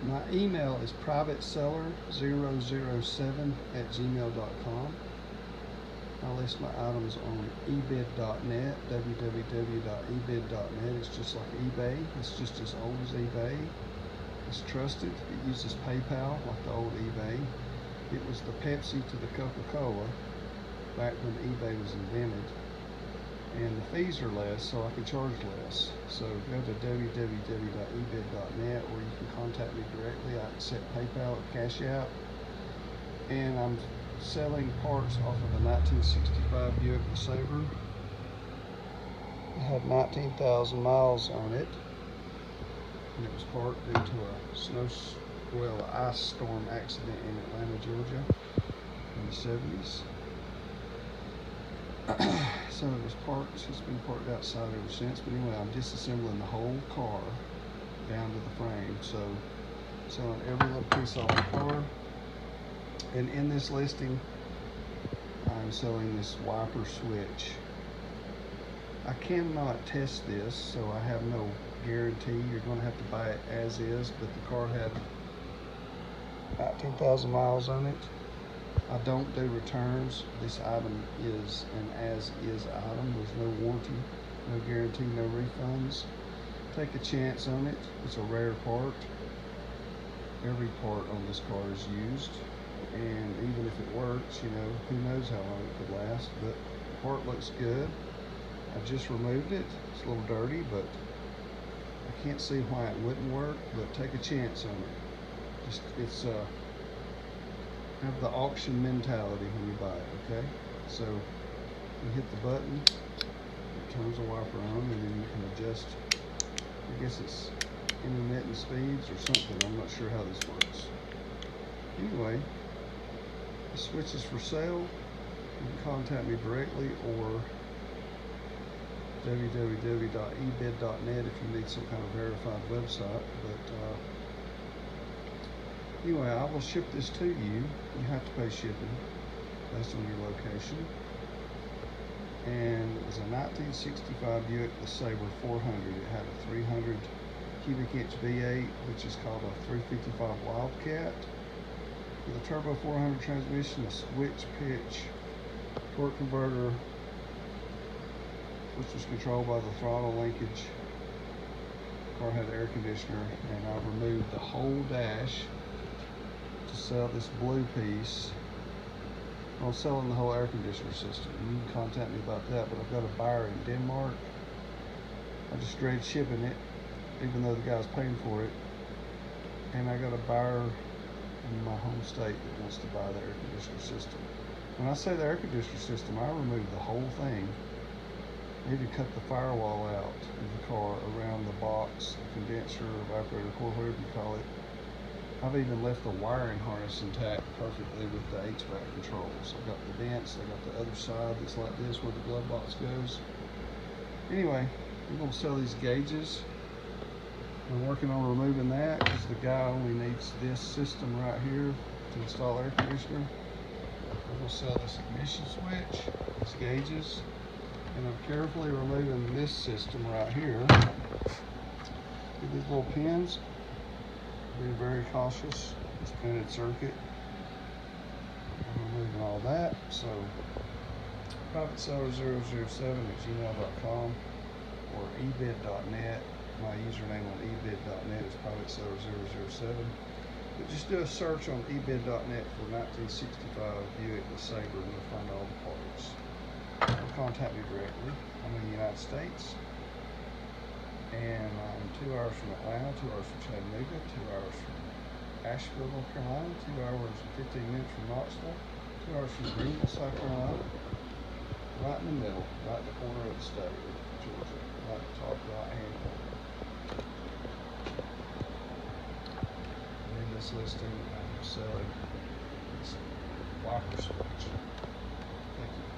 My email is privateseller007@gmail.com. I list my items on ebid.net, www.ebid.net. It's just like eBay. It's just as old as eBay. It's trusted. It uses PayPal like the old eBay. It was the Pepsi to the Coca-Cola back when eBay was invented. And the fees are less, so I can charge less. So go to www.ebid.net, or you can contact me directly. I accept PayPal or Cash App. And I'm selling parts off of a 1965 Buick LeSabre. It had 19,000 miles on it, and it was parked due to a ice storm accident in Atlanta, Georgia in the 70s. So it was parked, it's been parked outside ever since. But anyway, I'm disassembling the whole car down to the frame. So selling every little piece off the car. And in this listing, I'm selling this wiper switch. I cannot test this, so I have no guarantee. You're going to have to buy it as is, but the car had 19,000 miles on it. I don't do returns. This item is an as-is item. There's no warranty, no guarantee, no refunds. Take a chance on it. It's a rare part. Every part on this car is used, and even if it works, you know, who knows how long it could last. But the part looks good. I just removed it. It's a little dirty, but I can't see why it wouldn't work. But take a chance on it. Have the auction mentality when you buy it, okay? So you hit the button, it turns the wiper on, and then you can adjust, I guess it's intermittent speeds or something. I'm not sure how this works. Anyway, the switch is for sale. You can contact me directly, or www.ebid.net if you need some kind of verified website. But anyway, I will ship this to you. You have to pay shipping based on your location. And it's a 1965 Buick LeSabre 400. It had a 300 cubic inch V8, which is called a 355 Wildcat, with a turbo 400 transmission, a switch pitch torque converter, which was controlled by the throttle linkage. The car had air conditioner, and I removed the whole dash to sell this blue piece. I'm selling the whole air conditioner system. You can contact me about that, but I've got a buyer in Denmark. I just dread shipping it, even though the guy's paying for it. And I got a buyer in my home state that wants to buy the air conditioner system. When I say the air conditioner system, I removed the whole thing. I even cut the firewall out of the car around the box, the condenser, evaporator core, whatever you call it. I've even left the wiring harness intact perfectly with the HVAC controls. I've got the vents, I've got the other side that's like this where the glove box goes. Anyway, we're going to sell these gauges. I'm working on removing that because the guy only needs this system right here to install air conditioner. We're going to sell this ignition switch, these gauges, and I'm carefully removing this system right here. With these little pins. Be very cautious. It's printed circuit. I'm removing all that. So privateseller007@gmail.com or ebid.net. My username on ebid.net is privateseller007. But just do a search on ebid.net for 1965 Buick LeSabre, and you'll find all the parts. Or contact me directly. I'm in the United States. And I'm 2 hours from Atlanta, 2 hours from Chattanooga, 2 hours from Asheville, North Carolina, 2 hours and 15 minutes from Knoxville, 2 hours from Greenville, South Carolina, right in the middle, right in the corner of the state of Georgia, right at the top right hand corner. And in this listing, I'm selling this wiper switch. Thank you.